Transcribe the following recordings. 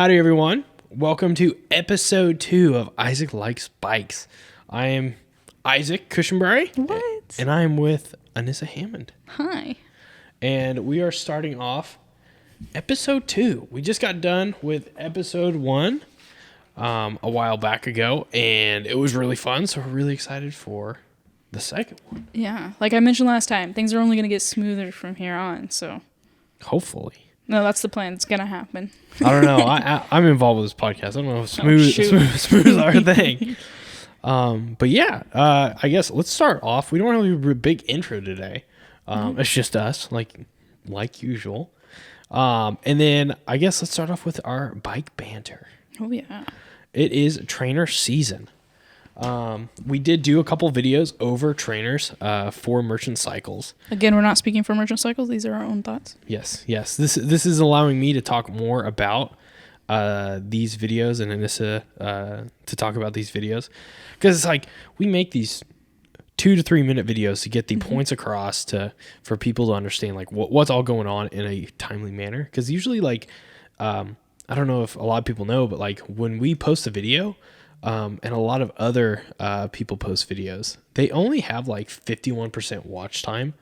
Howdy, everyone. Welcome to episode 2 of Isaac Likes Bikes. I am Isaac Cushenbery. What? And I am with Anyssa Hammond. Hi. And we are starting off episode 2. We just got done with episode 1 a while back ago, and it was really fun, so we're really excited for the second one. Yeah, like I mentioned last time, things are only going to get smoother from here on, so. Hopefully. No, that's the plan. It's going to happen. I don't know. I'm involved with this podcast. I don't know if smooth is our thing. But yeah, I guess let's start off. We don't really have a big intro today. It's just us, like usual. And then I guess let's start off with our bike banter. Oh, yeah. It is trainer season. We did do a couple videos over trainers for Merchant Cycles. Again, we're not speaking for Merchant Cycles. These are our own thoughts. Yes. This is allowing me to talk more about these videos and Anyssa to talk about these videos, because it's like we make these 2 to 3 minute videos to get the points across for people to understand like what's all going on in a timely manner. Because usually I don't know if a lot of people know, but like when we post a video. And a lot of other people post videos, they only have like 51% watch time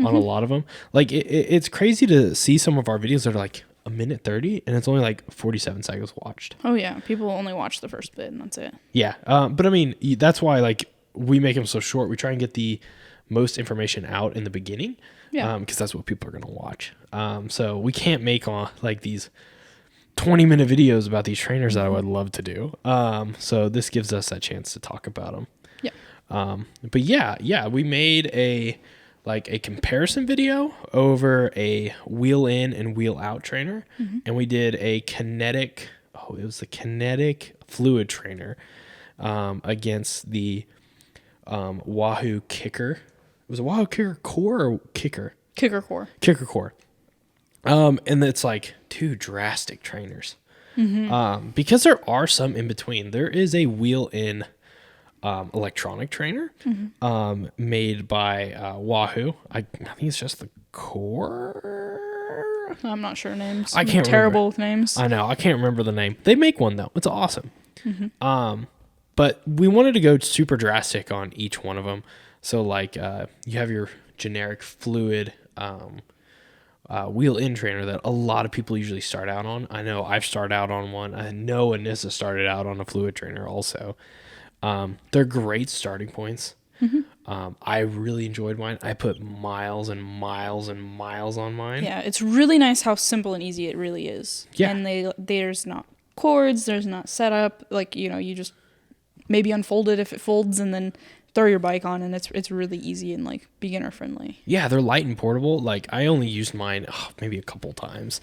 on a lot of them. Like it's crazy to see some of our videos that are like a minute 30 and it's only like 47 seconds watched. Oh, yeah. People only watch the first bit and that's it. Yeah. But I mean, that's why like we make them so short. We try and get the most information out in the beginning. Yeah. Because that's what people are going to watch. So we can't make like these 20-minute videos about these trainers that I would love to do. So this gives us that chance to talk about them. Yeah. But yeah, we made a comparison video over a wheel in and wheel out trainer. And we did a kinetic fluid trainer against the Wahoo Kicker. Was it Wahoo Kicker Core or Kicker? Kicker Core. Kicker Core. And it's like 2 drastic trainers. Because there are some in between. There is a wheel-in electronic trainer made by Wahoo. I think it's just the Core. I'm not sure names. I can't terrible remember. with names. I know. I can't remember the name. They make one, though. It's awesome. But we wanted to go super drastic on each one of them. So, like, you have your generic fluid wheel-in trainer that a lot of people usually start out on. I know I've started out on one. I know Anyssa started out on a fluid trainer also. They're great starting points. I really enjoyed mine. I put miles and miles and miles on mine. Yeah, it's really nice how simple and easy it really is. Yeah. And there's not cords, there's not setup. Like, you just maybe unfold it if it folds and then throw your bike on, and it's really easy and like beginner friendly. Yeah, they're light and portable. Like I only used mine maybe a couple times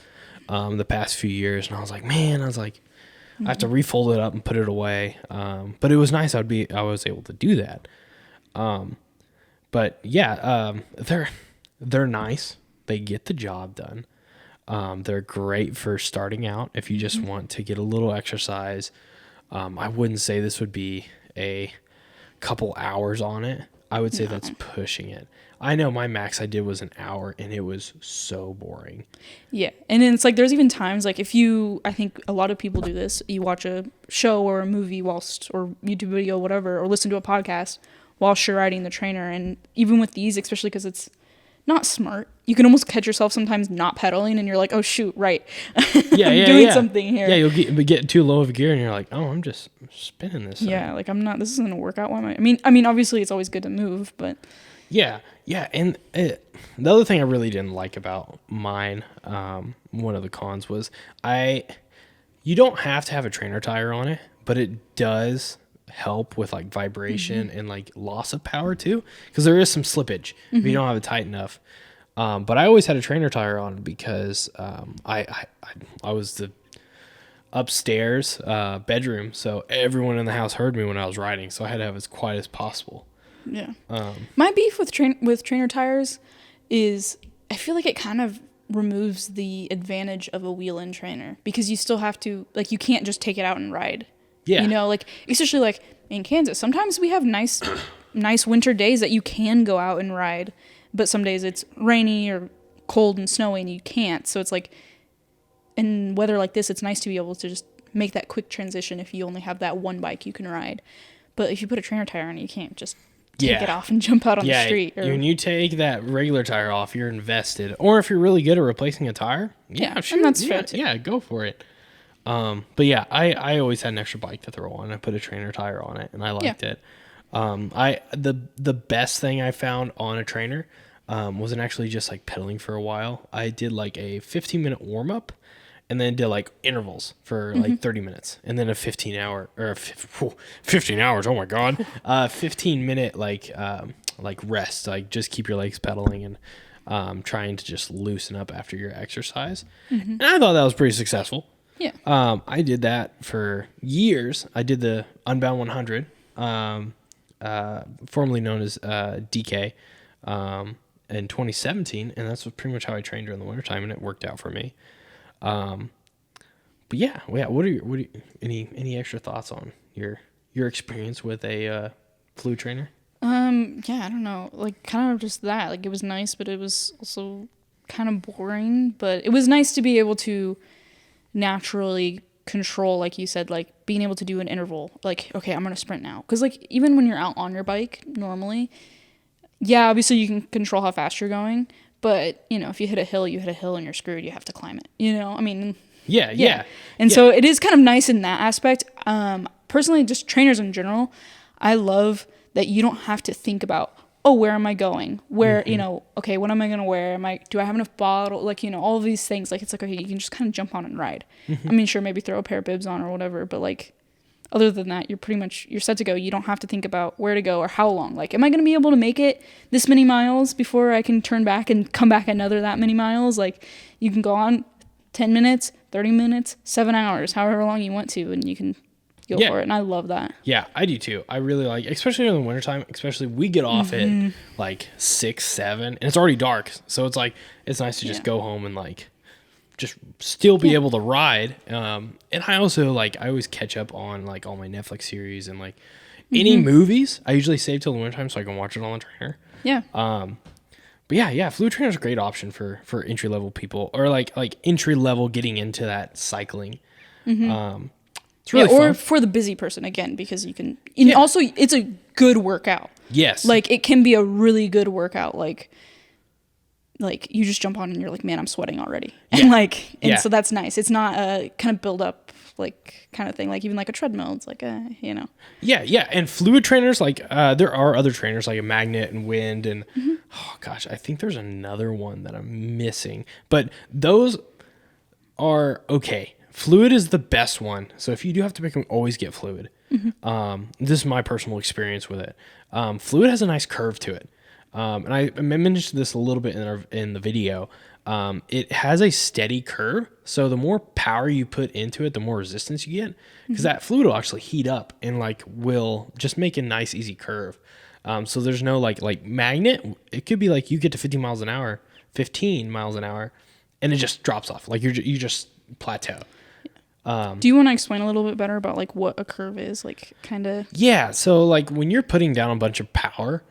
the past few years, and I was like, I have to refold it up and put it away. But it was nice. I was able to do that. But yeah, they're nice. They get the job done. They're great for starting out if you just want to get a little exercise. I wouldn't say this would be a couple hours on it. I would say that's pushing it. I know my max I did was an hour and it was so boring. Yeah. And then it's like there's even times like I think a lot of people do this, you watch a show or a movie or YouTube video, whatever, or listen to a podcast whilst you're riding the trainer. And even with these, especially because it's not smart, you can almost catch yourself sometimes not pedaling and you're like, oh shoot, right. I'm doing something here. Yeah, you'll get too low of a gear and you're like, oh, I'm just spinning this. Yeah, like this isn't a workout. Why am I mean, obviously it's always good to move, but. Yeah. And the other thing I really didn't like about mine, one of the cons was you don't have to have a trainer tire on it, but it does help with like vibration and like loss of power too, because there is some slippage if you don't have it tight enough. But I always had a trainer tire on because I was the upstairs bedroom, so everyone in the house heard me when I was riding, so I had to have as quiet as possible. Yeah. My beef with trainer tires is I feel like it kind of removes the advantage of a wheel-in trainer, because you still have to, like, you can't just take it out and ride. Yeah. You know, like, especially like in Kansas, sometimes we have nice winter days that you can go out and ride, but some days it's rainy or cold and snowy and you can't. So it's like, in weather like this, it's nice to be able to just make that quick transition if you only have that one bike you can ride. But if you put a trainer tire on, you can't just take it off and jump out on the street. When you take that regular tire off, you're invested. Or if you're really good at replacing a tire, sure. And that's fair too. Yeah, go for it. But yeah, I always had an extra bike to throw on. I put a trainer tire on it, and I liked it. The best thing I found on a trainer wasn't actually just like pedaling for a while. I did like a 15-minute warm up, and then did like intervals for like 30 minutes, and then a 15 hours. Oh my god, 15-minute like rest. Like just keep your legs pedaling and trying to just loosen up after your exercise. And I thought that was pretty successful. Yeah. I did that for years. I did the Unbound 100, formerly known as DK, in 2017, and that's pretty much how I trained during the wintertime, and it worked out for me. But yeah. What are any extra thoughts on your experience with a fluid trainer? Yeah, I don't know. Like kind of just that. Like it was nice, but it was also kind of boring. But it was nice to be able to naturally control, like you said, like being able to do an interval. Like, okay, I'm gonna sprint now. Because like even when you're out on your bike normally, yeah, obviously you can control how fast you're going. But you know, if you hit a hill and you're screwed. You have to climb it. You know, I mean. Yeah. And so it is kind of nice in that aspect. Personally, just trainers in general, I love that you don't have to think about, oh, where am I going? Where, you know, okay, what am I going to wear? Do I have enough bottle? Like, you know, all of these things. Like, it's like, okay, you can just kind of jump on and ride. I mean, sure, maybe throw a pair of bibs on or whatever. But like, other than that, you're set to go. You don't have to think about where to go or how long. Like, am I going to be able to make it this many miles before I can turn back and come back another that many miles? Like, you can go on 10 minutes, 30 minutes, 7 hours, however long you want to, and you can go for it. And I love that. Yeah, I do too. I really like, especially in the wintertime, we get off at like 6, 7, and it's already dark. So it's like, it's nice to just go home and like, just still be able to ride. And I also like, I always catch up on like all my Netflix series and like any movies. I usually save till the wintertime so I can watch it on the trainer. Yeah. But yeah, fluid trainer is a great option for entry level people, or like entry level getting into that cycling. It's really fun. Or for the busy person again, because you can. And also, it's a good workout. Yes, like it can be a really good workout. Like you just jump on and you're like, man, I'm sweating already, and so that's nice. It's not a kind of build up like kind of thing. Like even like a treadmill, it's like you know. Yeah, and fluid trainers like there are other trainers like a magnet and wind and oh gosh, I think there's another one that I'm missing, but those are okay. Fluid is the best one, so if you do have to pick them, always get fluid. This is my personal experience with it. Fluid has a nice curve to it. And I mentioned this a little bit in the video. It has a steady curve, so the more power you put into it, the more resistance you get, because that fluid will actually heat up and like will just make a nice easy curve. So there's no like magnet. It could be like you get to 15 miles an hour, and it just drops off. Like you just plateau. Do you want to explain a little bit better about like what a curve is, like kind of? Yeah. So like when you're putting down a bunch of power,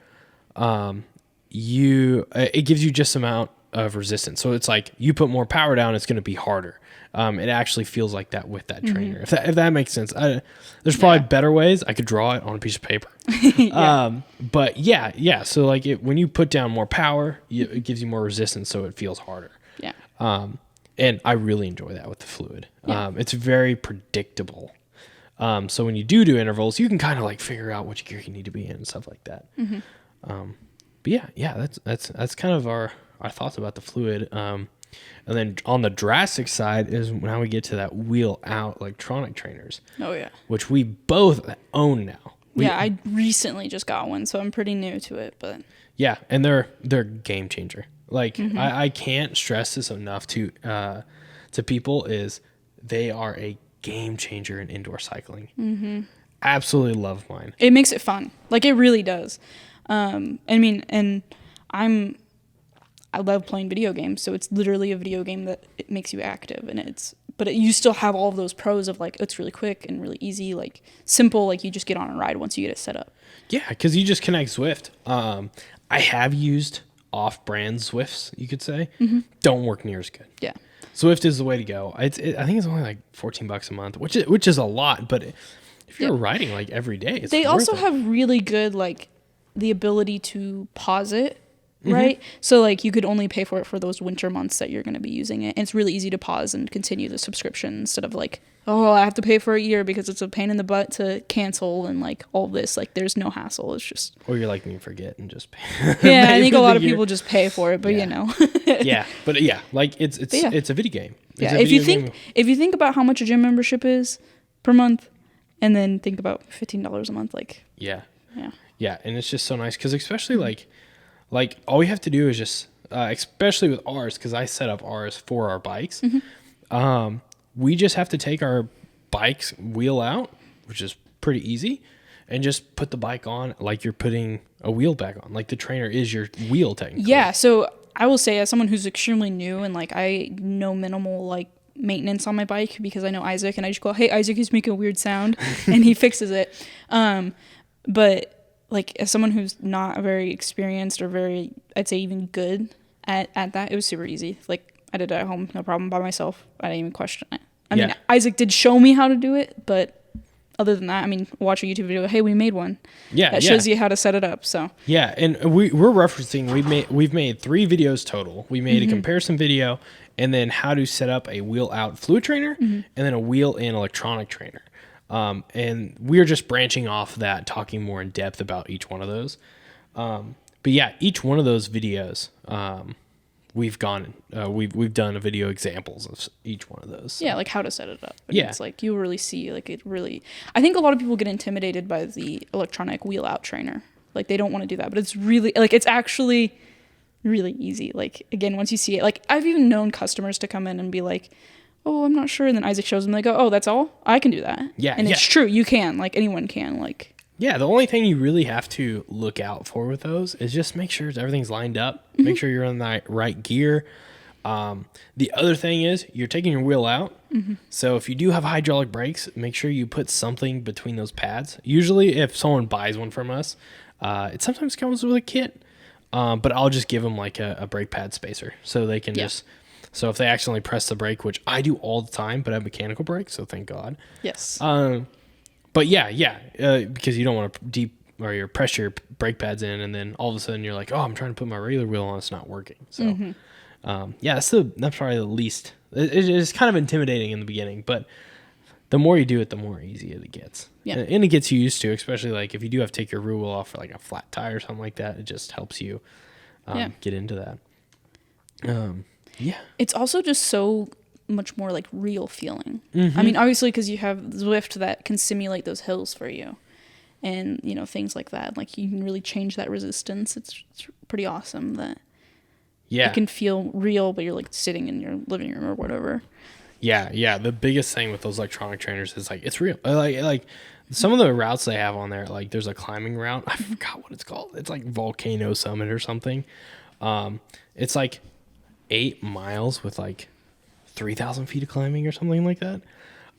it gives you just amount of resistance. So it's like you put more power down, it's going to be harder. It actually feels like that with that trainer. If that makes sense. There's probably better ways. I could draw it on a piece of paper. But yeah. So like when you put down more power, it gives you more resistance, so it feels harder. Yeah. And I really enjoy that with the fluid. It's very predictable. So when you do intervals, you can kind of like figure out which gear you need to be in and stuff like that. But yeah, that's kind of our thoughts about the fluid. And then on the drastic side is now we get to that wheel out electronic trainers. Oh yeah. Which we both own now. I recently just got one, so I'm pretty new to it, but yeah, and they're game changer. Like I can't stress this enough to people is they are a game changer in indoor cycling. Absolutely love mine. It makes it fun. Like it really does. I mean, and I love playing video games, so it's literally a video game that it makes you active, and you still have all of those pros of like it's really quick and really easy, like simple, like you just get on and ride once you get it set up. Yeah, because you just connect Zwift. I have used off-brand Zwifts, you could say. Don't work near as good. Yeah. Zwift is the way to go. I think it's only like $14 a month, which is a lot, but if you're riding like every day, it's they also worth it. have really good like the ability to pause it, right? So like you could only pay for it for those winter months that you're going to be using it. And it's really easy to pause and continue the subscription instead of like, oh, I have to pay for a year because it's a pain in the butt to cancel and like all this. Like there's no hassle. It's just Or you're like me, forget and just pay. yeah. I pay think for a lot the of year. people just pay for it, but Yeah. you know. Yeah, but yeah, like it's yeah. it's a video game. It's Yeah, a if you video think game. if you think about how much a gym membership is per month, and then think about $15 a month, like Yeah. yeah, Yeah, and it's just so nice because especially like all we have to do is just especially with ours because I set up ours for our bikes. We just have to take our bike's wheel out, which is pretty easy, and just put the bike on like you're putting a wheel back on. Like the trainer is your wheel technically. yeah. So I will say, as someone who's extremely new and like I know minimal like maintenance on my bike because I know Isaac and I just go, hey Isaac, he's making a weird sound, and he fixes it. But like as someone who's not very experienced or very, I'd say even good at that, it was super easy. Like I did it at home, no problem, by myself. I didn't even question it. I mean, Isaac did show me how to do it, but other than that, I mean, watch a YouTube video. Hey, we made one. Yeah, that shows you how to set it up. So yeah, and we're referencing we've made 3 videos total. We made a comparison video, and then how to set up a wheel out fluid trainer, and then a wheel in electronic trainer. And we're just branching off that, talking more in depth about each one of those. But yeah, each one of those videos, we've done a video examples of each one of those. So. yeah, like how to set it up. And Yeah. it's like you really see like it really. I think a lot of people get intimidated by the electronic wheel out trainer. Like they don't want to do that, but it's really like it's actually really easy. Like again, once you see it, like I've even known customers to come in and be like, oh, I'm not sure. And then Isaac shows them, they go, oh, that's all? I can do that. Yeah, and yeah. it's true. You can. Like anyone can. Like Yeah, the only thing you really have to look out for with those is just make sure everything's lined up. Make sure you're in the right gear. The other thing is you're taking your wheel out. So if you do have hydraulic brakes, make sure you put something between those pads. Usually if someone buys one from us, it sometimes comes with a kit. But I'll just give them like a brake pad spacer so they can just... So if they accidentally press the brake, which I do all the time, but I have mechanical brakes, so thank God. yes. But because you don't want to you press your brake pads in, and then all of a sudden you're like, oh, I'm trying to put my regular wheel on, it's not working. So, that's probably the least. It's kind of intimidating in the beginning, but the more you do it, the more easy it gets. Yeah. And it gets you used to, especially like if you do have to take your rear wheel off for like a flat tire or something like that, it just helps you get into that. It's also just so much more like real feeling. I mean, obviously because you have Zwift that can simulate those hills for you and, you know, things like that. Like you can really change that resistance. It's pretty awesome that it can feel real, but you're like sitting in your living room or whatever. Yeah. The biggest thing with those electronic trainers is like, it's real. Like some of the routes they have on there, like there's a climbing route. I forgot what it's called. It's like Volcano Summit or something. It's like 8 miles with like 3,000 feet of climbing or something like that.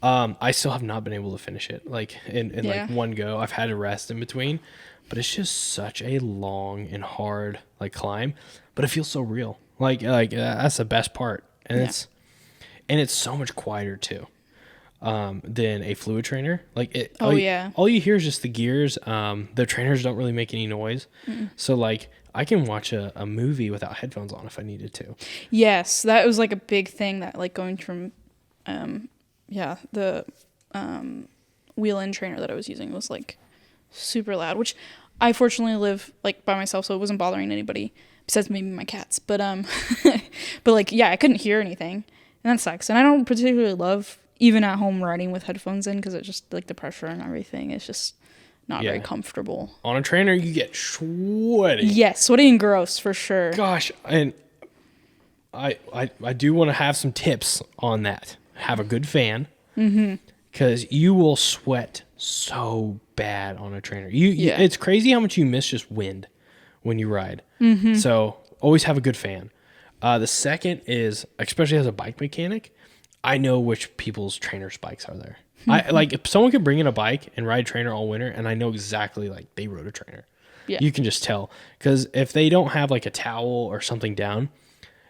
I still have not been able to finish it like in like one go. I've had to rest in between, but it's just such a long and hard like climb, but it feels so real. Like that's the best part. And it's so much quieter too than a fluid trainer. Like all you hear is just the gears. The trainers don't really make any noise. So like I can watch a movie without headphones on if I needed to. Yes, that was like a big thing that like going from the wheel-in trainer that I was using was like super loud, which I fortunately live like by myself, so it wasn't bothering anybody besides maybe my cats. But but like I couldn't hear anything, and that sucks. And I don't particularly love even at home riding with headphones in because it just like the pressure and everything is just not very comfortable. On a trainer, you get sweaty. Yes, sweaty and gross for sure. Gosh, and I do want to have some tips on that. Have a good fan, because you will sweat so bad on a trainer. It's crazy how much you miss just wind when you ride. So always have a good fan. The second is, especially as a bike mechanic, I know which people's trainer spikes are there. I like if someone could bring in a bike and ride trainer all winter, and I know exactly like they rode a trainer. Yeah. You can just tell, because if they don't have like a towel or something down,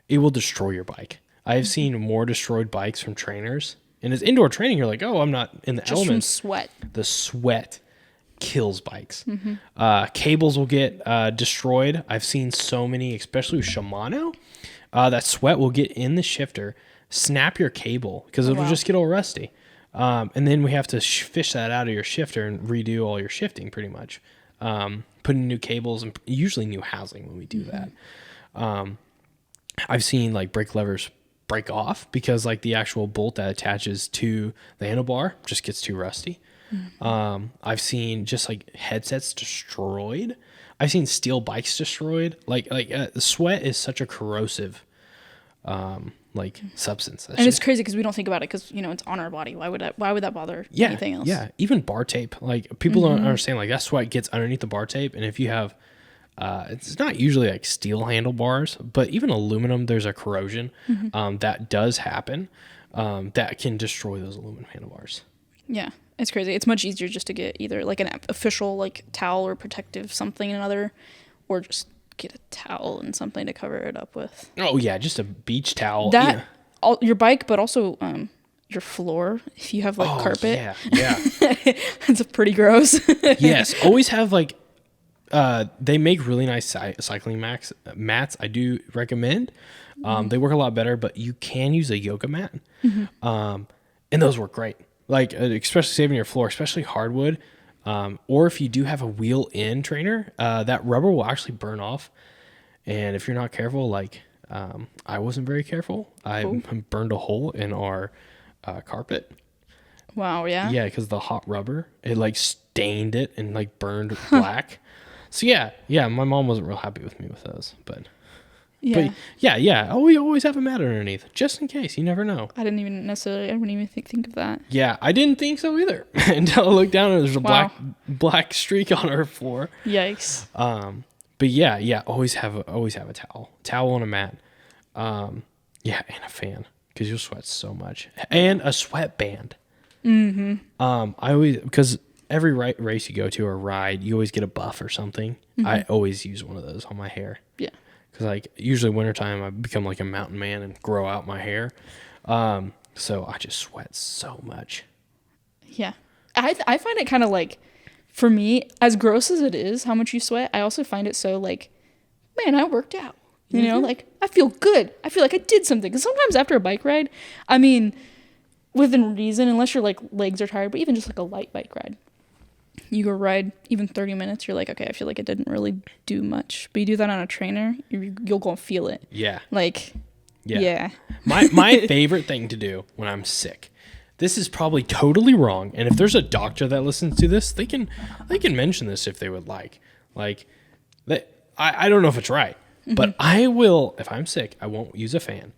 it will destroy your bike. I've seen more destroyed bikes from trainers. And as indoor training, you're like, oh, I'm not in the Just elements. from sweat. The sweat kills bikes. Cables will get destroyed. I've seen so many, especially with Shimano, that sweat will get in the shifter, snap your cable because it'll just get all rusty. And then we have to fish that out of your shifter and redo all your shifting pretty much. Put in new cables and usually new housing when we do that. I've seen like brake levers break off because like the actual bolt that attaches to the handlebar just gets too rusty. I've seen just like headsets destroyed. I've seen steel bikes destroyed. Like the sweat is such a corrosive substance. And it's crazy because we don't think about it because, you know, it's on our body. Why would that bother anything else? Yeah, even bar tape. Like people don't understand, like that sweat gets underneath the bar tape. And if you have, it's not usually like steel handlebars, but even aluminum, there's a corrosion that does happen that can destroy those aluminum handlebars. Yeah, it's crazy. It's much easier just to get either like an official like towel or protective something another, or just get a towel and something to cover it up with. Oh yeah, just a beach towel. All your bike, but also your floor if you have like carpet. Yeah. It's pretty gross. Yes, always have like they make really nice cycling mats. I do recommend. They work a lot better, but you can use a yoga mat, and those work great. Like especially saving your floor, especially hardwood. Or if you do have a wheel-in trainer, that rubber will actually burn off. And if you're not careful, like I wasn't very careful, I burned a hole in our carpet. Wow, yeah? Yeah, because the hot rubber, it like stained it and like burned black. So yeah, my mom wasn't real happy with me with those. But yeah. Oh, we always have a mat underneath, just in case. You never know. I wouldn't even think of that. Yeah, I didn't think so either until I looked down and there's a black streak on our floor. Yikes. But yeah, always have a towel and a mat. And a fan because you'll sweat so much, and a sweatband. I always, because every race you go to or ride, you always get a buff or something. I always use one of those on my hair. Yeah. Because like usually wintertime I become like a mountain man and grow out my hair. So I just sweat so much. Yeah. I find it kind of like, for me, as gross as it is how much you sweat, I also find it so like, man, I worked out. You know, like I feel good. I feel like I did something. Because sometimes after a bike ride, I mean, within reason, unless your like legs are tired, but even just like a light bike ride, you go ride even 30 minutes, you're like, okay, I feel like it didn't really do much. But you do that on a trainer, you'll go and feel it. Yeah. Like, yeah. My favorite thing to do when I'm sick, this is probably totally wrong, and if there's a doctor that listens to this, they can mention this if they would like. Like, I don't know if it's right, but I will, if I'm sick, I won't use a fan.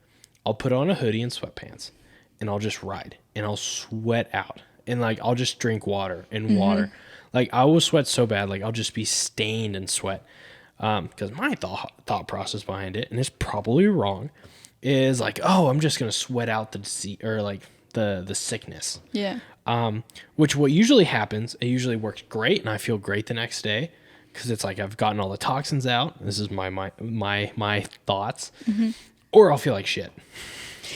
I'll put on a hoodie and sweatpants, and I'll just ride, and I'll sweat out, and like I'll just drink water and water. Like I will sweat so bad, like I'll just be stained in sweat. Because my thought process behind it, and it's probably wrong, is like, oh, I'm just gonna sweat out the disease or like the sickness. Yeah. Which what usually happens, it usually works great, and I feel great the next day because it's like I've gotten all the toxins out. This is my thoughts, or I'll feel like shit.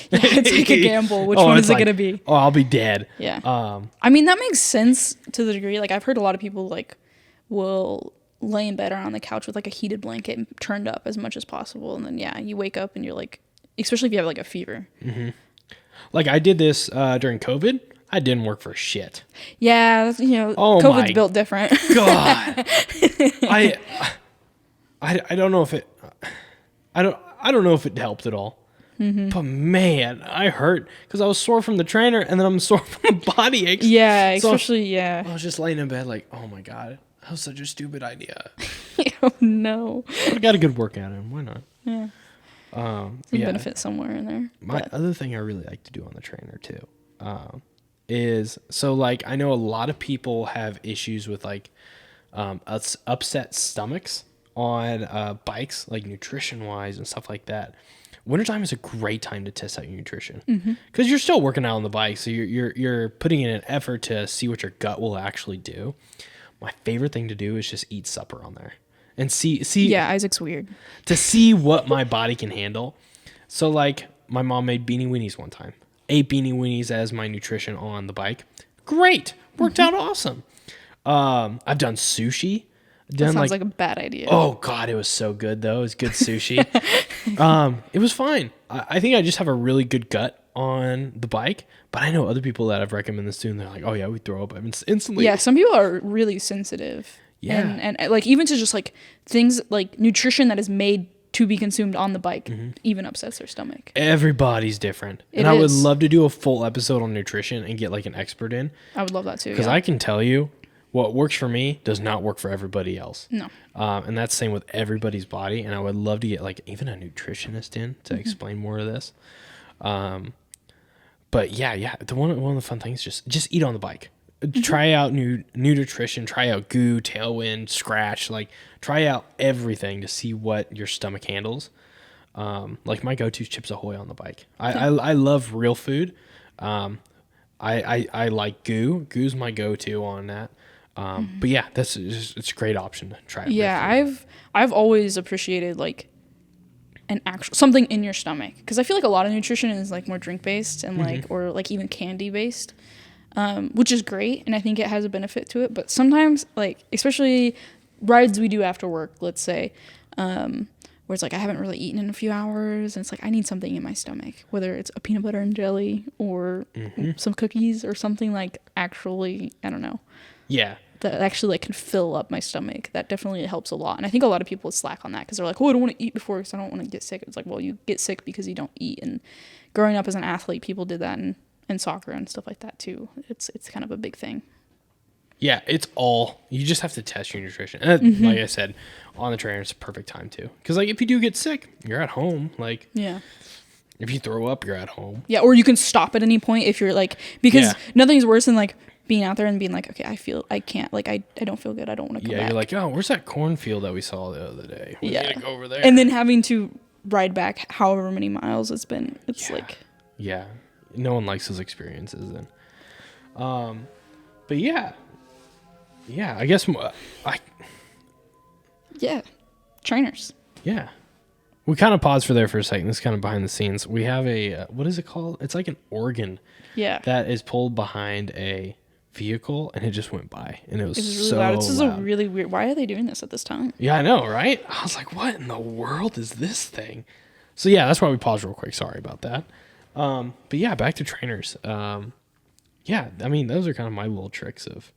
Yeah, it's like a gamble. Which one is it gonna be? Oh, I'll be dead. Yeah. I mean, that makes sense to the degree. Like I've heard a lot of people like will lay in bed or on the couch with like a heated blanket and turned up as much as possible, and then you wake up and you're like, especially if you have like a fever. Like I did this during COVID. I didn't work for shit. Yeah, COVID's built different. God, I don't know if it. I don't know if it helped at all. But man, I hurt because I was sore from the trainer, and then I'm sore from the body aches. Yeah, especially I was just laying in bed like, oh my god, that was such a stupid idea. Oh no. I got a good workout in. Why not? Yeah. Some benefit somewhere in there. My other thing I really like to do on the trainer too, is so like I know a lot of people have issues with like upset stomachs on bikes, like nutrition wise and stuff like that. Wintertime is a great time to test out your nutrition because you're still working out on the bike, so you're putting in an effort to see what your gut will actually do. My favorite thing to do is just eat supper on there and see. Yeah, Isaac's weird. To see what my body can handle. So like My mom made beanie weenies one time. Ate beanie weenies as my nutrition on the bike. Great. Worked out awesome. I've done sushi. That sounds like a bad idea. Oh God, it was so good though. It was good sushi. It was fine. I think I just have a really good gut on the bike, but I know other people that I've recommended this to, and they're like, "Oh yeah, we throw up instantly." Yeah, some people are really sensitive. Yeah, and like even to just like things like nutrition that is made to be consumed on the bike even upsets their stomach. Everybody's different, and I would love to do a full episode on nutrition and get like an expert in. I would love that too. Because I can tell you, what works for me does not work for everybody else. No. And that's the same with everybody's body. And I would love to get like even a nutritionist in to explain more of this. But yeah. One of the fun things just eat on the bike. Try out new nutrition. Try out goo, tailwind, scratch. Like try out everything to see what your stomach handles. Like my go-to is Chips Ahoy on the bike. I love real food. I like goo. Goo's my go-to on that. But yeah, it's a great option to try. Yeah, I've always appreciated like an actual something in your stomach, because I feel like a lot of nutrition is like more drink based and like or like even candy based, which is great, and I think it has a benefit to it. But sometimes, like especially rides we do after work, let's say, where it's like I haven't really eaten in a few hours, and it's like I need something in my stomach, whether it's a peanut butter and jelly or some cookies or something like actually, I don't know. Yeah. That actually like can fill up my stomach. That definitely helps a lot. And I think a lot of people slack on that because they're like, oh, I don't want to eat before because I don't want to get sick. It's like, well, you get sick because you don't eat. And growing up as an athlete, people did that in soccer and stuff like that too. It's kind of a big thing. Yeah, you just have to test your nutrition. And like I said, on the trainer, it's a perfect time too. Because like if you do get sick, you're at home. Like yeah. If you throw up, you're at home. Yeah, or you can stop at any point if you're like, because nothing's worse than like being out there and being like, okay, I can't, like, I don't feel good. I don't want to come back. You're like, oh, where's that cornfield that we saw the other day? We need to go over there. And then having to ride back however many miles it's like. Yeah. No one likes those experiences then. But yeah. Yeah, I guess Yeah. Trainers. Yeah. We kind of paused for a second. This is kind of behind the scenes. We have a, what is it called? It's like an organ. Yeah. That is pulled behind a vehicle, and it just went by, and it was really so loud. This is loud. a really weird. Why are they doing this at this time? Yeah, I know, right? I was like, what in the world is this thing? So yeah, that's why we paused real quick. Sorry about that. But yeah, back to trainers. Yeah, I mean, those are kind of my little tricks of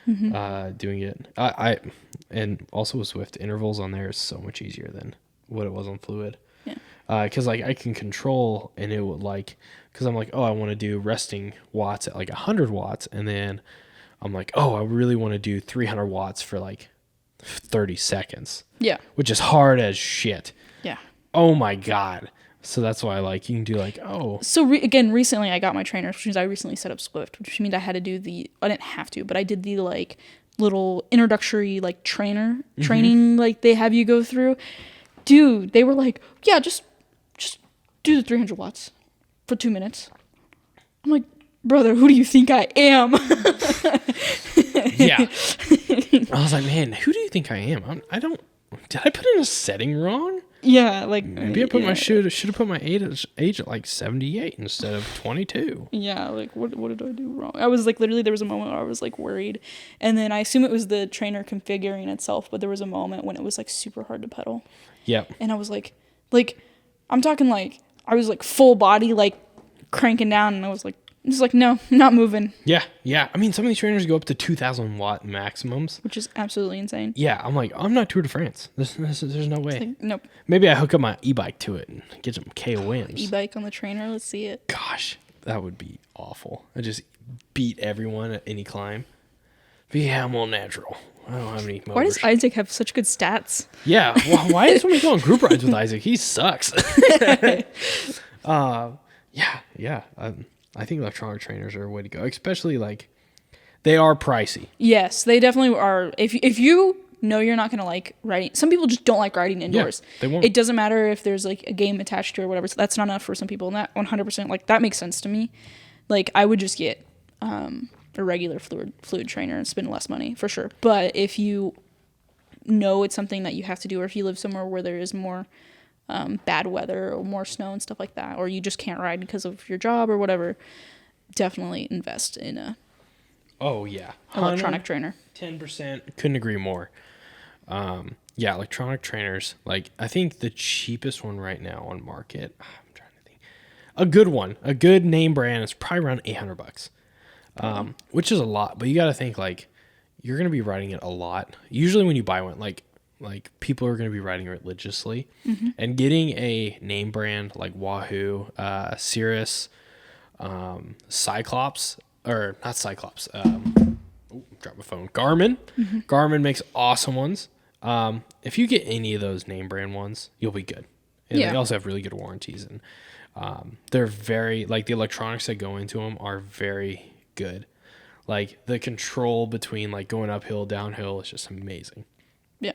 doing it. I and also with Swift, intervals on there is so much easier than what it was on Fluid. Yeah. Because like I can control, and it would like, because I'm like, oh, I want to do resting watts at like 100 watts, and then I'm like, oh, I really want to do 300 watts for like 30 seconds. Yeah. Which is hard as shit. Yeah. Oh my God. So that's why like you can do like, oh. So again, recently I got my trainer, which means I recently set up Swift, which means I had to do I didn't have to, but I did the like little introductory like training like they have you go through. Dude, they were like, yeah, just do the 300 watts for 2 minutes. I'm like, brother, who do you think I am? Yeah. I was like, man, who do you think I am? Did I put in a setting wrong? Yeah, like maybe I should have put my age at like 78 instead of 22. Yeah, like what did I do wrong? I was like, literally, there was a moment where I was like worried, and then I assume it was the trainer configuring itself, but there was a moment when it was like super hard to pedal. Yep. And I was like I'm talking like I was like full body like cranking down, and I was like, just like, no, not moving. Yeah. I mean, some of these trainers go up to 2,000 watt maximums, which is absolutely insane. Yeah, I'm like, I'm not Tour de France. There's no way. Like, nope. Maybe I hook up my e-bike to it and get some KOMs. E-bike on the trainer, let's see it. Gosh, that would be awful. I just beat everyone at any climb. But yeah, I'm all natural. I don't have any motors. Why does Isaac have such good stats? Yeah, why is somebody going group rides with Isaac? He sucks. Yeah. I think electronic trainers are a way to go, especially like they are pricey. Yes, they definitely are. If you know you're not gonna like riding, some people just don't like riding indoors. Yeah, they won't. It doesn't matter if there's like a game attached to it or whatever. So that's not enough for some people, and that 100% like that makes sense to me. Like I would just get a regular fluid trainer and spend less money for sure. But if you know it's something that you have to do, or if you live somewhere where there is more bad weather or more snow and stuff like that, or you just can't ride because of your job or whatever, definitely invest in a electronic trainer. 10%. Couldn't agree more. Yeah, electronic trainers. Like, I think the cheapest one right now on market, I'm trying to think, a good one, a good name brand is probably around $800, which is a lot. But you got to think, like, you're going to be riding it a lot. Usually when you buy one, like people are going to be riding it religiously. And getting a name brand like Wahoo, Cirrus, Cyclops, or not Cyclops, drop my phone. Garmin. Garmin makes awesome ones. If you get any of those name brand ones, you'll be good. And they also have really good warranties, and they're very, like, the electronics that go into them are very good. Like, the control between, like, going uphill, downhill is just amazing. Yeah.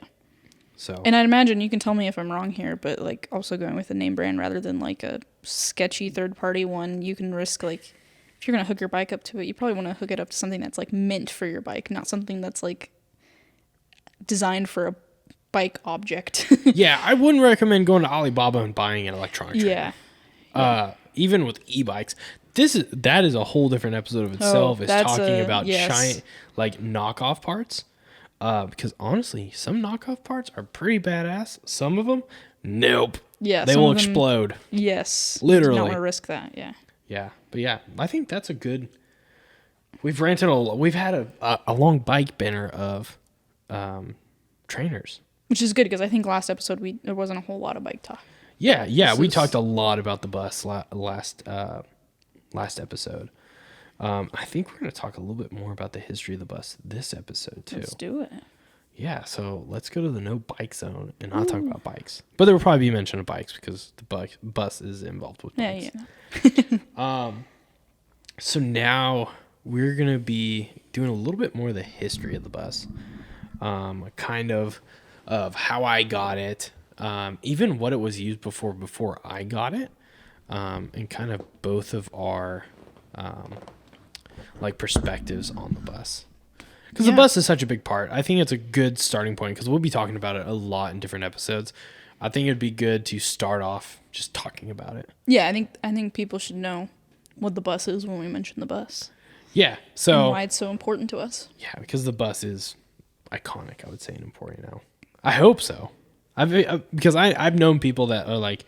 So. And I'd imagine, you can tell me if I'm wrong here, but like also going with a name brand rather than like a sketchy third party one, you can risk, like, if you're going to hook your bike up to it, you probably want to hook it up to something that's like meant for your bike, not something that's like designed for a bike object. Yeah, I wouldn't recommend going to Alibaba and buying an electronic trainer. Yeah. Even with e-bikes, that is a whole different episode of itself. It's talking about giant, like, knockoff parts. Because honestly, some knockoff parts are pretty badass. Some of them, nope. Yeah, they will explode. Yes, literally. Do not want to risk that. Yeah. Yeah, but yeah, I think that's a good. We've had a long bike banner of trainers, which is good because I think last episode there wasn't a whole lot of bike talk. Yeah, we talked a lot about the bus last episode. I think we're going to talk a little bit more about the history of the bus this episode too. Let's do it. Yeah, so let's go to the no bike zone and not talk about bikes. But there will probably be mention of bikes because the bus is involved with bikes. Yeah. So now we're going to be doing a little bit more of the history of the bus. Kind of how I got it. Even what it was used before I got it. And kind of both of our like perspectives on the bus, because the bus is such a big part. I think it's a good starting point because we'll be talking about it a lot in different episodes. I think it'd be good to start off just talking about it. Yeah, I think people should know what the bus is when we mention the bus. Yeah, so and why it's so important to us. Yeah, because the bus is iconic, I would say, and important now. I hope so. Because I've known people that are like.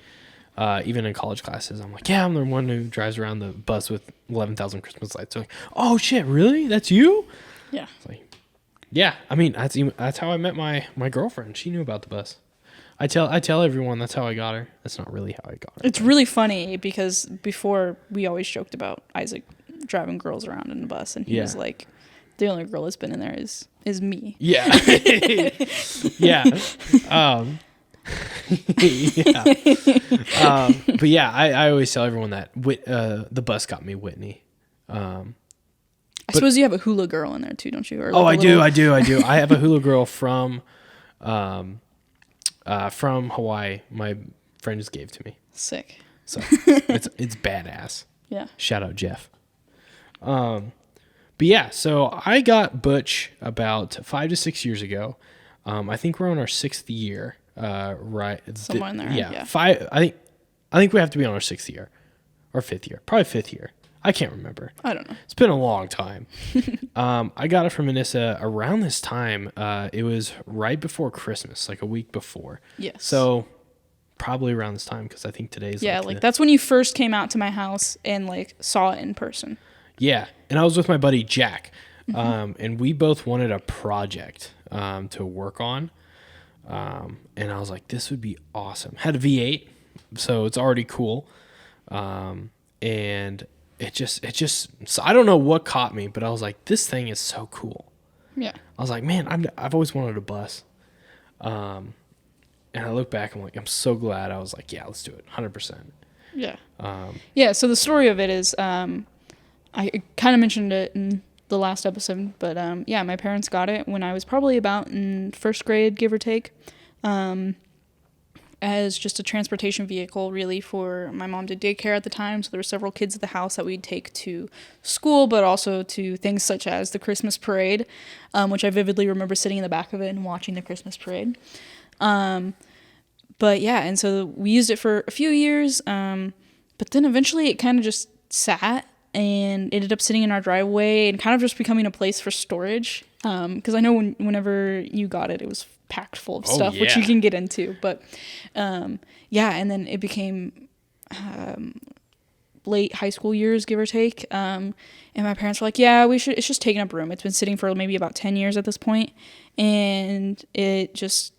Even in college classes, I'm like, yeah, I'm the one who drives around the bus with 11,000 Christmas lights. They're like, oh shit, really? That's you? Yeah. It's like, yeah. I mean, that's how I met my girlfriend. She knew about the bus. I tell everyone that's how I got her. That's not really how I got her. It's really funny because before we always joked about Isaac driving girls around in the bus, and he was like, the only girl that's been in there is me. Yeah. Yeah. But yeah, I always tell everyone that the bus got me Whitney. I suppose you have a hula girl in there too, don't you? Or like I do. I have a hula girl from Hawaii. My friend just gave to me. Sick. So it's badass. Yeah. Shout out Jeff. But yeah, so I got Butch about 5 to 6 years ago. I think we're on our 6th year. Right. Somewhere in there. Yeah. 5. I think we have to be on our 6th year or 5th year. Probably 5th year. I can't remember. I don't know. It's been a long time. I got it from Anyssa around this time. It was right before Christmas, like a week before. Yes. So probably around this time because I think today's that's when you first came out to my house and like saw it in person. Yeah, and I was with my buddy Jack, and we both wanted a project to work on. And I was like, this would be awesome. Had a V8, so it's already cool. And it just, so I don't know what caught me, but I was like, this thing is so cool. Yeah. I was like, man, I've always wanted a bus. And I look back, I'm like, I'm so glad. I was like, yeah, let's do it. 100%. Yeah. So the story of it is, I kind of mentioned it in the last episode, but my parents got it when I was probably about in 1st grade, give or take, as just a transportation vehicle really for my mom did daycare at the time, so there were several kids at the house that we'd take to school, but also to things such as the Christmas parade, which I vividly remember sitting in the back of it and watching the Christmas parade. But yeah, and so we used it for a few years. But then eventually it kind of just sat and ended up sitting in our driveway and kind of just becoming a place for storage. Because I know whenever you got it, it was packed full of stuff, which you can get into. But yeah, and then it became late high school years, give or take. And my parents were like, yeah, it's just taking up room. It's been sitting for maybe about 10 years at this point, and it just,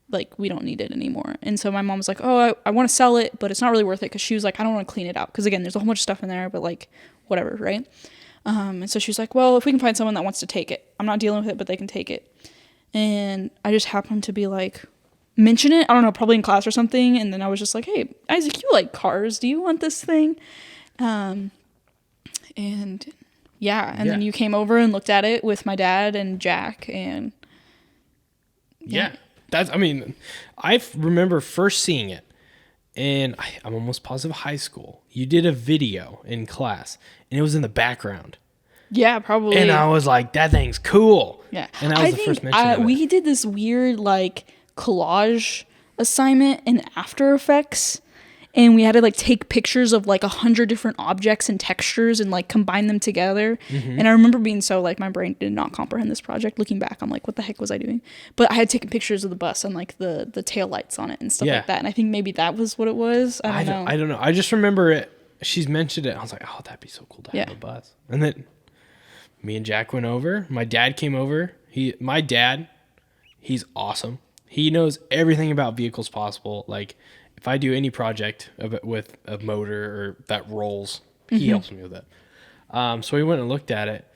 like, we don't need it anymore. And so my mom was like, oh, I want to sell it, but it's not really worth it, because she was like, I don't want to clean it out, because again, there's a whole bunch of stuff in there, but like, whatever, right? And so she was like, well, if we can find someone that wants to take it, I'm not dealing with it, but they can take it. And I just happened to be like, mention it, I don't know, probably in class or something, and then I was just like, hey, Isaac, you like cars, do you want this thing? And then you came over and looked at it with my dad and Jack, and I remember first seeing it, and I'm almost positive high school. You did a video in class, and it was in the background. Yeah, probably. And I was like, that thing's cool. Yeah. And that was the first mention of it. We did this weird, like, collage assignment in After Effects, and we had to, like, take pictures of, like, 100 different objects and textures and, like, combine them together. Mm-hmm. And I remember being so, like, my brain did not comprehend this project. Looking back, I'm like, what the heck was I doing? But I had taken pictures of the bus and, like, the tail lights on it and stuff like that. And I think maybe that was what it was. I don't know. I just remember it. She's mentioned it. I was like, oh, that'd be so cool to have a bus. And then me and Jack went over. My dad came over. He's awesome. He knows everything about vehicles possible. Like, if I do any project with a motor or that rolls, he helps me with it. So we went and looked at it,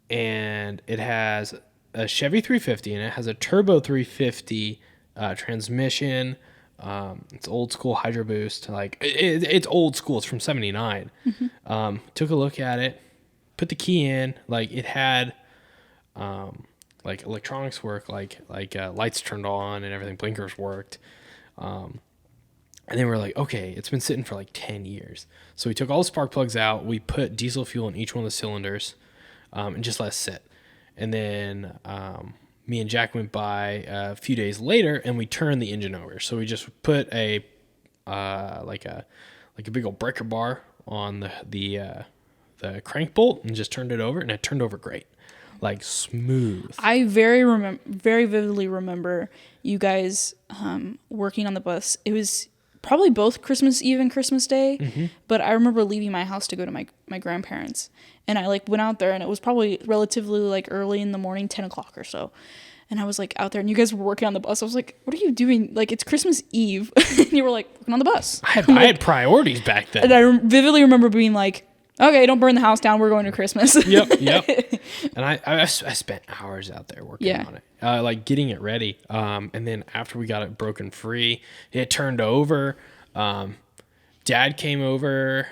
and it has a Chevy 350, and it has a turbo 350 transmission. It's old school hydro boost. Like, it's old school. It's from 79. Mm-hmm. Took a look at it, put the key in. Like, it had like electronics work, like lights turned on and everything, blinkers worked. And then we're like, okay, it's been sitting for like 10 years. So we took all the spark plugs out. We put diesel fuel in each one of the cylinders, and just let it sit. And then me and Jack went by a few days later, and we turned the engine over. So we just put a like a big old breaker bar on the crank bolt and just turned it over, and it turned over great. Like, smooth. I very vividly remember you guys working on the bus. It was probably both Christmas Eve and Christmas Day, but I remember leaving my house to go to my grandparents, and I, like, went out there, and it was probably relatively, like, early in the morning, 10 o'clock or so, and I was, like, out there, and you guys were working on the bus. I was like, what are you doing? Like, it's Christmas Eve, and you were, like, working on the bus. I had priorities back then. And I vividly remember being like, okay, don't burn the house down. We're going to Christmas. Yep. And I spent hours out there working on it, like, getting it ready. And then after we got it broken free, it turned over. Dad came over,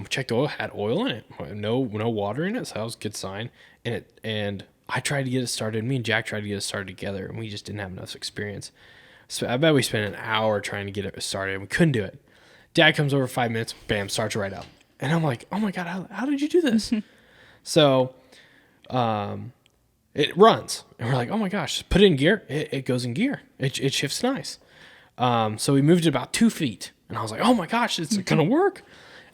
checked oil, had oil in it, no water in it, so that was a good sign. And I tried to get it started. Me and Jack tried to get it started together, and we just didn't have enough experience. So I bet we spent an hour trying to get it started, and we couldn't do it. Dad comes over 5 minutes, bam, starts right up. And I'm like, oh my God, how did you do this? So it runs. And we're like, oh my gosh, put it in gear. It goes in gear. It shifts nice. So we moved it about 2 feet. And I was like, oh my gosh, it's going to work.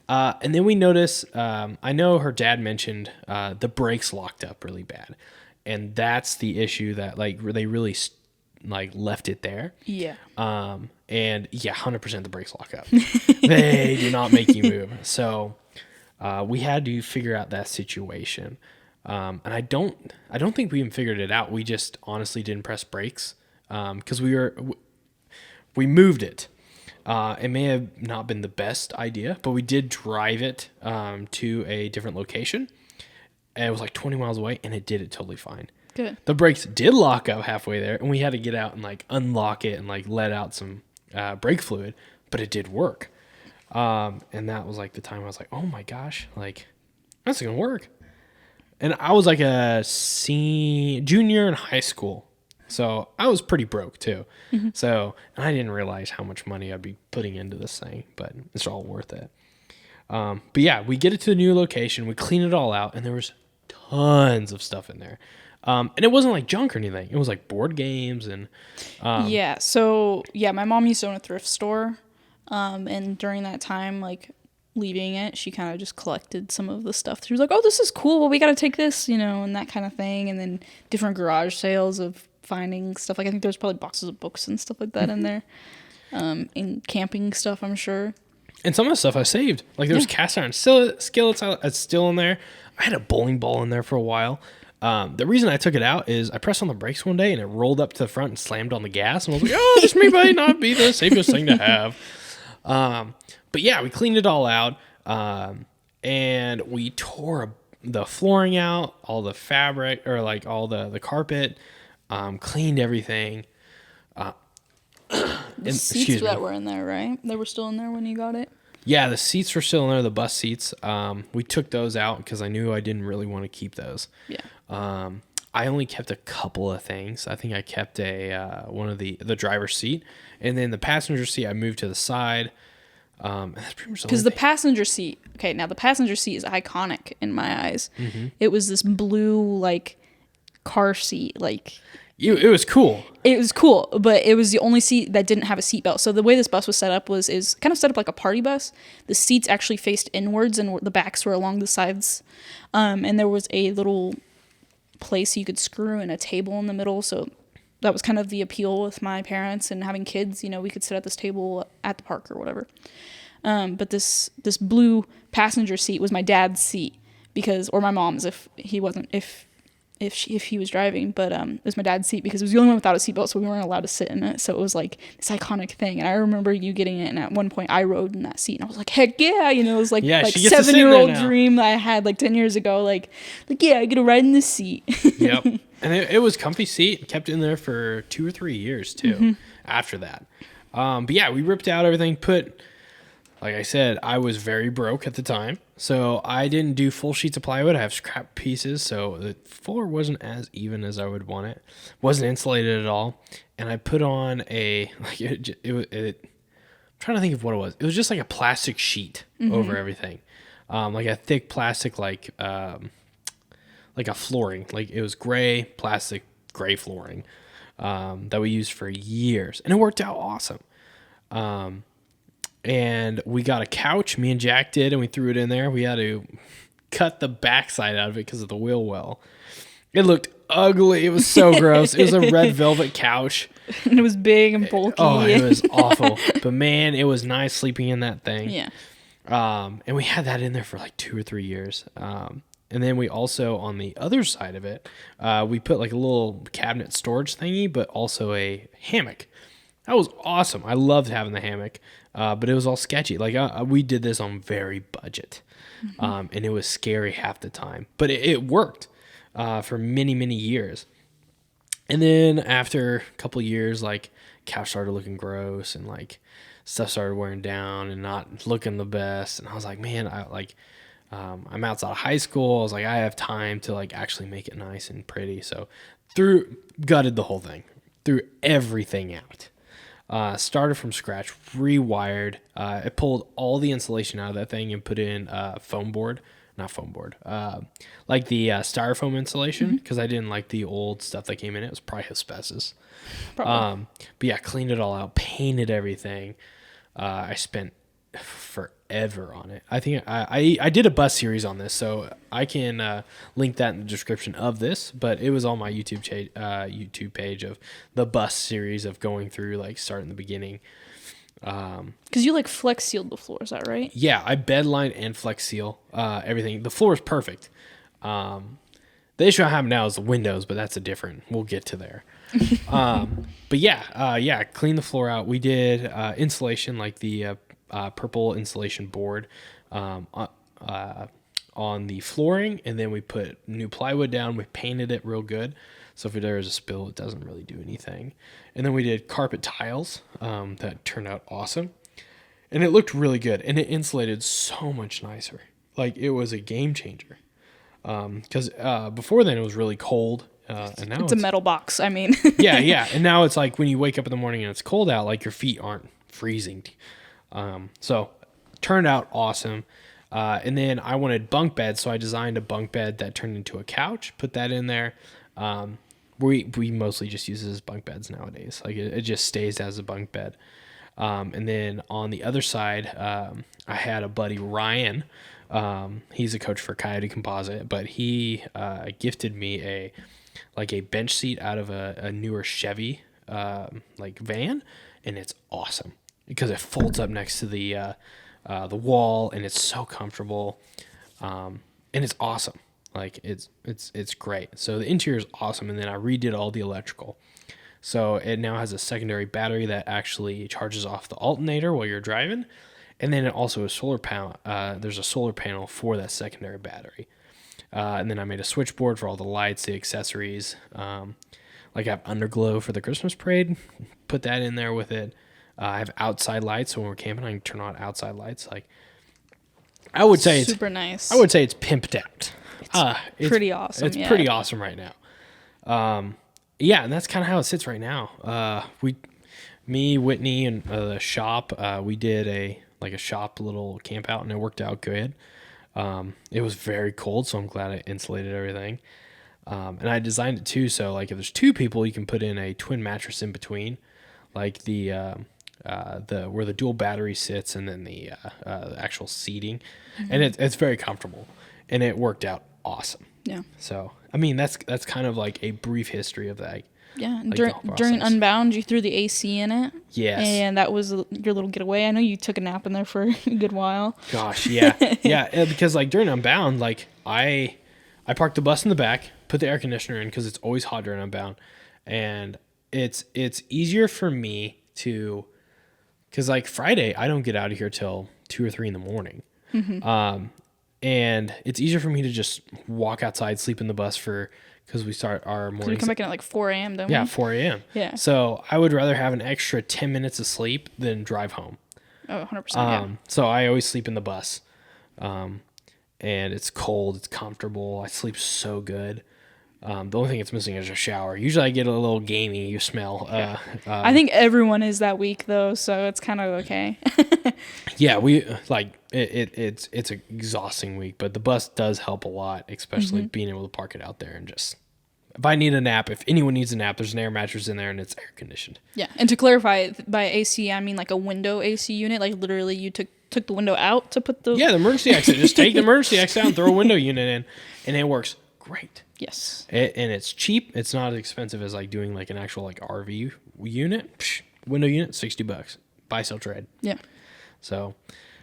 And then we notice, I know her dad mentioned the brakes locked up really bad. And that's the issue that, like, they really left it there. Yeah. And yeah, 100% the brakes lock up. They do not make you move. So we had to figure out that situation. And I don't think we even figured it out. We just honestly didn't press brakes because we moved it. It may have not been the best idea, but we did drive it to a different location. And it was like 20 miles away, and it did it totally fine. Good. The brakes did lock up halfway there, and we had to get out and, like, unlock it and, like, let out some brake fluid, but it did work. And that was, like, the time I was like, oh my gosh, like, that's gonna work. And I was like a junior in high school, so I was pretty broke too. Mm-hmm. So, and I didn't realize how much money I'd be putting into this thing, but it's all worth it. But yeah, we get it to the new location, we clean it all out, and there was tons of stuff in there. And it wasn't like junk or anything. It was like board games and Yeah. So yeah, my mom used to own a thrift store, and during that time, like leaving it, she kind of just collected some of the stuff. She was like, "Oh, this is cool. We got to take this," and that kind of thing. And then different garage sales of finding stuff. Like I think there's probably boxes of books and stuff like that in there. And camping stuff, I'm sure. And some of the stuff I saved. Like there was cast iron skillets that's still in there. I had a bowling ball in there for a while. The reason I took it out is I pressed on the brakes one day and it rolled up to the front and slammed on the gas. And I was like, oh, this may not be the safest thing to have. But yeah, we cleaned it all out. And we tore the flooring out, all the fabric, or like all the carpet, cleaned everything. The seats that were in there, right? They were still in there when you got it? Yeah, the seats were still in there, the bus seats. We took those out because I knew I didn't really want to keep those. Yeah. I only kept a couple of things. I think I kept one of the driver's seat, and then the passenger seat I moved to the side. That's pretty much because the passenger seat. Okay, now the passenger seat is iconic in my eyes. Mm-hmm. It was this blue like car seat, like. It was cool. It was cool, but it was the only seat that didn't have a seatbelt. So the way this bus was set up is kind of set up like a party bus. The seats actually faced inwards, and the backs were along the sides. And there was a little place you could screw in a table in the middle. So that was kind of the appeal with my parents and having kids. We could sit at this table at the park or whatever. But this blue passenger seat was my dad's seat or my mom's if he was driving, but it was my dad's seat because it was the only one without a seatbelt, so we weren't allowed to sit in it. So it was like this iconic thing, and I remember you getting it. And at one point, I rode in that seat, and I was like, "Heck yeah!" It was like 7-year-old dream that I had like 10 years ago. Like yeah, I get to ride in this seat. Yep, and it was comfy seat. Kept in there for 2 or 3 years too. After that, but yeah, we ripped out everything. Like I said, I was very broke at the time, so I didn't do full sheets of plywood. I have scrap pieces, so the floor wasn't as even as I would want it. Wasn't insulated at all, and I put on I'm trying to think of what it was. It was just like a plastic sheet over everything, like a thick plastic, like a flooring. Like it was gray flooring that we used for years, and it worked out awesome. And we got a couch, me and Jack did, and we threw it in there. We had to cut the backside out of it because of the wheel well. It looked ugly. It was so gross. It was a red velvet couch. And it was big and bulky. Oh, it was awful. But man, it was nice sleeping in that thing. Yeah. And we had that in there for like 2 or 3 years. And then we also, on the other side of it, we put like a little cabinet storage thingy, but also a hammock. That was awesome. I loved having the hammock. But it was all sketchy. Like we did this on very budget, and it was scary half the time. But it worked for many, many years. And then after a couple of years, like couch started looking gross, and like stuff started wearing down and not looking the best. And I was like, man, I'm outside of high school. I was like, I have time to like actually make it nice and pretty. So gutted the whole thing, threw everything out. Started from scratch, rewired. I pulled all the insulation out of that thing and put in like the styrofoam insulation, because I didn't like the old stuff that came in. It was probably asbestos. But yeah, cleaned it all out, painted everything. I spent forever on it. I think I did a bus series on this, so I can link that in the description of this, but it was on my YouTube page of the bus series of going through, like, starting the beginning. Because you like flex sealed the floor, is that right? Yeah, I bed line and flex seal everything. The floor is perfect. The issue I have now is the windows, but that's we'll get to there. But yeah, clean the floor out. We did insulation, like the purple insulation board on the flooring, and then we put new plywood down. We painted it real good, so if there is a spill, it doesn't really do anything. And then we did carpet tiles that turned out awesome, and it looked really good, and it insulated so much nicer. Like, it was a game changer, because before then it was really cold. And now it's a metal box. I mean, yeah. And now it's like when you wake up in the morning and it's cold out, like your feet aren't freezing. So turned out awesome. And then I wanted bunk beds, so I designed a bunk bed that turned into a couch, put that in there. We mostly just use it as bunk beds nowadays. Like it just stays as a bunk bed. And then on the other side, I had a buddy, Ryan. He's a coach for Coyote Composite, but he gifted me a bench seat out of a newer Chevy van, and it's awesome because it folds up next to the wall, and it's so comfortable, and it's awesome. Like it's great. So the interior is awesome, and then I redid all the electrical. So it now has a secondary battery that actually charges off the alternator while you're driving, and then it also has solar panel. There's a solar panel for that secondary battery, and then I made a switchboard for all the lights, the accessories. Like I have underglow for the Christmas parade, put that in there with it. I have outside lights, so when we're camping, I can turn on outside lights. Like I would say, super nice. I would say it's pimped out. It's pretty awesome. It's pretty awesome right now. Yeah, and that's kind of how it sits right now. Me, Whitney, and the shop, we did a shop little camp out, and it worked out good. It was very cold, so I'm glad I insulated everything. And I designed it too, so like if there's two people, you can put in a twin mattress in between, like the where the dual battery sits, and then the actual seating, and it's very comfortable, and it worked out awesome. Yeah. So I mean that's kind of like a brief history of that. Yeah. During Unbound, you threw the AC in it. Yes. And that was your little getaway. I know you took a nap in there for a good while. Gosh, yeah, yeah. Because like during Unbound, like I parked the bus in the back, put the air conditioner in because it's always hot during Unbound, and it's easier for me to, because like Friday I don't get out of here till 2 or 3 in the morning. Mm-hmm. And it's easier for me to just walk outside, sleep in the bus because we start our morning. We come back in at like 4 a.m., don't we? Yeah, 4 a.m. Yeah. So I would rather have an extra 10 minutes of sleep than drive home. Oh, 100%. Yeah. So I always sleep in the bus. And it's cold, it's comfortable. I sleep so good. The only thing it's missing is a shower. Usually I get a little gamey, you smell. I think everyone is that week though, so it's kind of okay. Yeah, we like it's an exhausting week, but the bus does help a lot, especially being able to park it out there and just, if I need a nap, if anyone needs a nap, there's an air mattress in there and it's air conditioned. Yeah, and to clarify, by AC I mean like a window AC unit, like literally you took the window out to put the... Yeah, the emergency exit. Just take the emergency exit out and throw a window unit in, and it works great. Yes. And it's cheap. It's not as expensive as like doing like an actual like RV unit. Window unit, $60. Buy, sell, trade. Yeah. So,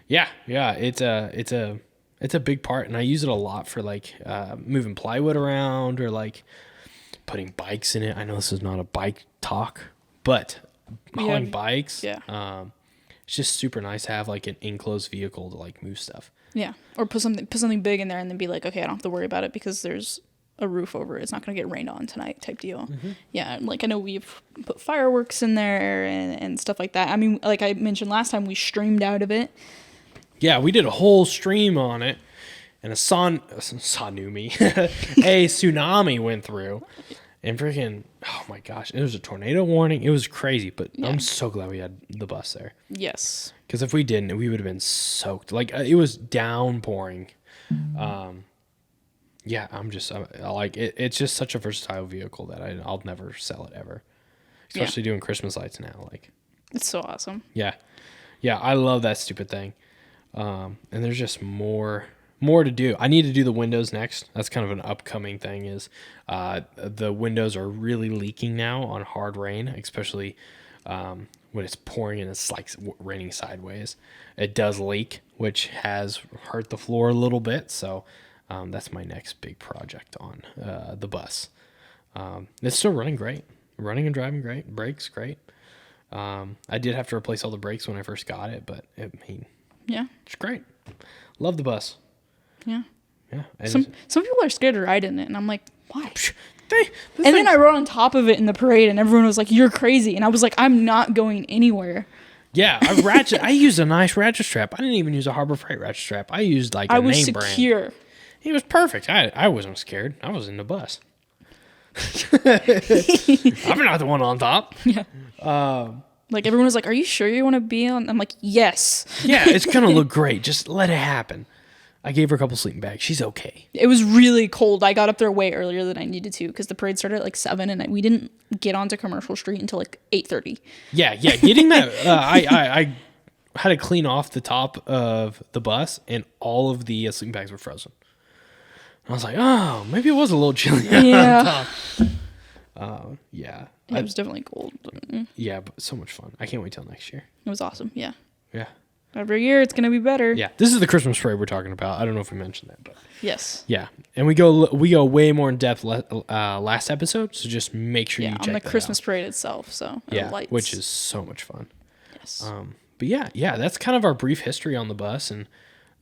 yeah, it's a big part, and I use it a lot for like moving plywood around or like putting bikes in it. I know this is not a bike talk, but hauling bikes. Yeah. It's just super nice to have like an enclosed vehicle to like move stuff. Yeah. Or put something big in there and then be like, okay, I don't have to worry about it because there's a roof over it. It's not going to get rained on tonight type deal. Mm-hmm. Yeah. Like I know we've put fireworks in there and stuff like that. I mean, like I mentioned last time, we streamed out of it. Yeah. We did a whole stream on it, and a tsunami went through, and freaking, oh my gosh, it was a tornado warning. It was crazy, but I'm so glad we had the bus there. Yes. Because if we didn't, we would have been soaked. Like it was downpouring. Yeah, like it's just such a versatile vehicle that I'll never sell it ever. Especially doing Christmas lights now. Like it's so awesome. Yeah, I love that stupid thing. And there's just more to do. I need to do the windows next. That's kind of an upcoming thing. Is the windows are really leaking now on hard rain, especially when it's pouring and it's like raining sideways. It does leak, which has hurt the floor a little bit. So that's my next big project on the bus. It's still running great. Running and driving great. Brakes great. I did have to replace all the brakes when I first got it, but it's great. Love the bus. Yeah. Yeah. Some people are scared to ride in it, and I'm like, why? Then I rode on top of it in the parade, and everyone was like, "You're crazy," and I was like, "I'm not going anywhere." Yeah, I used a nice ratchet strap. I didn't even use a Harbor Freight ratchet strap. I used like a name brand. I was secure. It was perfect. I wasn't scared. I was in the bus. I'm not the one on top. Yeah. Like everyone was like, "Are you sure you want to be on?" I'm like, "Yes." Yeah, it's gonna look great. Just let it happen. I gave her a couple sleeping bags. She's okay. It was really cold. I got up there way earlier than I needed to because the parade started at like 7 and we didn't get onto Commercial Street until like 8:30. Yeah. Getting that, I had to clean off the top of the bus and all of the sleeping bags were frozen. I was like, oh, maybe it was a little chilly. Yeah. Yeah. It was definitely cold. Yeah, but so much fun. I can't wait till next year. It was awesome. Yeah. Yeah. Every year it's going to be better. Yeah. This is the Christmas parade we're talking about. I don't know if we mentioned that, but Yes. yeah. And we go way more in depth last episode, so just make sure you check on the that Christmas out. parade itself, so Yeah, lights. which is so much fun. Yes. But yeah, that's kind of our brief history on the bus, and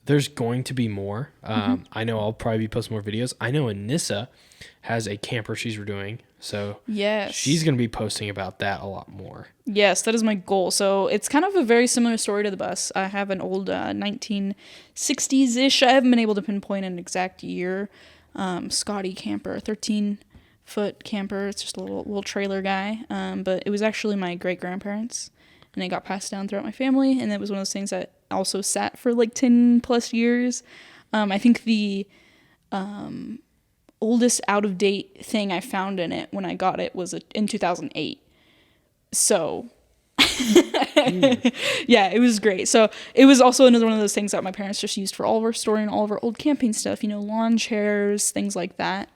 there's going to be more. I know I'll probably be posting more videos. I know Anyssa has a camper she's redoing, so yes. she's going to be posting about that a lot more. Yes, that is my goal. So it's kind of a very similar story to the bus. I have an old 1960s-ish. I haven't been able to pinpoint an exact year. Scotty camper, 13-foot camper. It's just a little trailer guy. But it was actually my great-grandparents, and it got passed down throughout my family, and it was one of those things that also sat for like 10 plus years. I think the oldest out-of-date thing I found in it when I got it was in 2008. So yeah, it was great. So it was also another one of those things that my parents just used for all of our storing all of our old camping stuff, lawn chairs, things like that.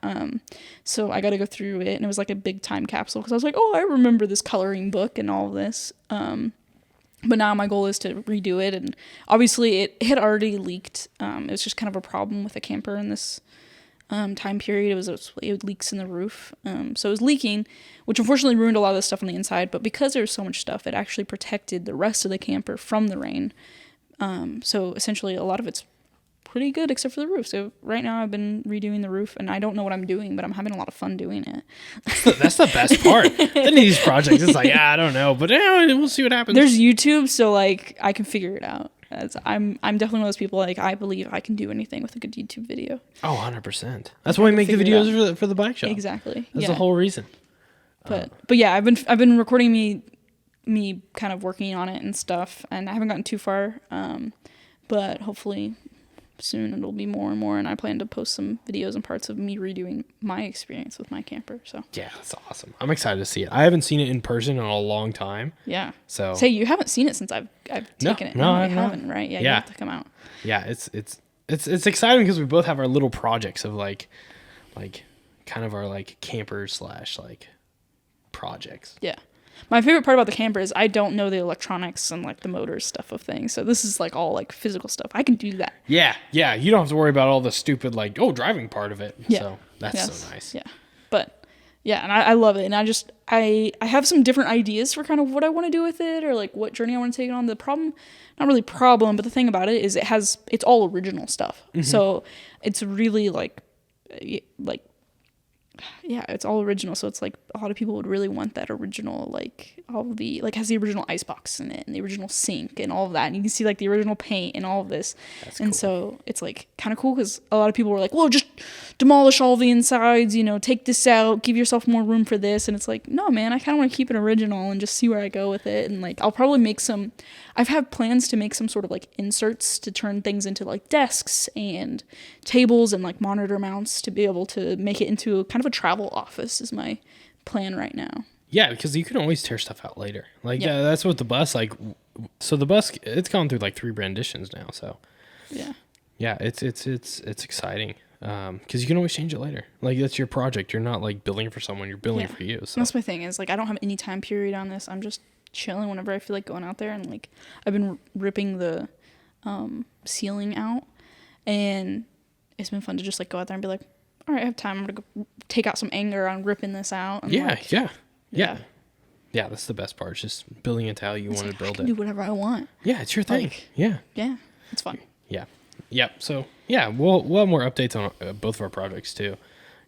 So I got to go through it, and it was like a big time capsule because I was like, oh, I remember this coloring book and all of this. But now my goal is to redo it, and obviously it had already leaked. It was just kind of a problem with the camper in this time period. It leaks in the roof, so it was leaking, which unfortunately ruined a lot of the stuff on the inside. But because there was so much stuff, it actually protected the rest of the camper from the rain. So essentially, a lot of it's pretty good except for the roof. So right now I've been redoing the roof, and I don't know what I'm doing, but I'm having a lot of fun doing it. That's the best part. Any of these projects, it's like, I don't know, but we'll see what happens. There's YouTube, so like I can figure it out. I'm definitely one of those people, like, I believe I can do anything with a good YouTube video. Oh, 100%. That's why we make the videos for the bike shop. Exactly. That's the whole reason. But yeah, I've been recording me kind of working on it and stuff, and I haven't gotten too far. But hopefully soon it'll be more and more, and I plan to post some videos and parts of me redoing my experience with my camper. So yeah, that's awesome. I'm excited to see it. I haven't seen it in person in a long time. Yeah. So say you haven't seen it since I've taken it. No, I haven't. Right? Yeah, you have to come out. Yeah, it's exciting because we both have our little projects of like kind of our like campers / like projects. Yeah. My favorite part about the camper is I don't know the electronics and like the motor stuff of things. So this is like all like physical stuff. I can do that. Yeah. You don't have to worry about all the stupid like driving part of it. Yeah. So that's so nice. Yeah. But yeah, and I love it. And I have some different ideas for kind of what I want to do with it, or like what journey I want to take it on. The problem, not really problem, but the thing about it is it's all original stuff. Mm-hmm. So it's really like yeah, it's all original. So it's like a lot of people would really want that original, like all of the, like has the original icebox in it and the original sink and all of that. And you can see like the original paint and all of this. That's and cool. So it's like kind of cool because a lot of people were like, well, just demolish all the insides, take this out, give yourself more room for this. And it's like, no, man, I kind of want to keep it original and just see where I go with it. And like, I'll probably I've had plans to make some sort of like inserts to turn things into like desks and tables and like monitor mounts to be able to make it into kind of a travel office is my plan right now. Yeah, because you can always tear stuff out later. Like that's what the bus so the bus, it's gone through like 3 renditions now. So yeah, it's exciting. Because you can always change it later. Like that's your project. You're not like building for someone. You're building for you. So that's my thing is like I don't have any time period on this. I'm just chilling whenever I feel like going out there, and like I've been ripping the ceiling out, and it's been fun to just like go out there and be like, all right, I have time. I'm gonna go take out some anger on ripping this out. And yeah. That's the best part. It's just building it how you want to build I can do whatever I want. Yeah, it's your thing. Yeah, it's fun. Yeah. So yeah, we'll have more updates on both of our projects too,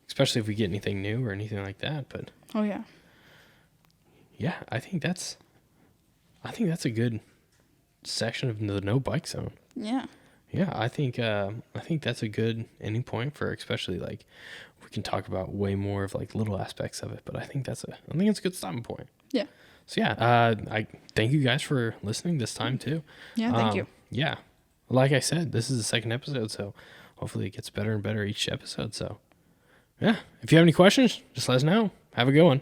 especially if we get anything new or anything like that. But yeah, I think that's a good section of the no bike zone. Yeah, I think that's a good ending point for, especially like we can talk about way more of like little aspects of it, but I think it's a good stopping point. Yeah. So yeah, I thank you guys for listening this time too. Yeah, thank you. Yeah. like I said, this is the second episode, so hopefully it gets better and better each episode. So, yeah, if you have any questions, just let us know. Have a good one.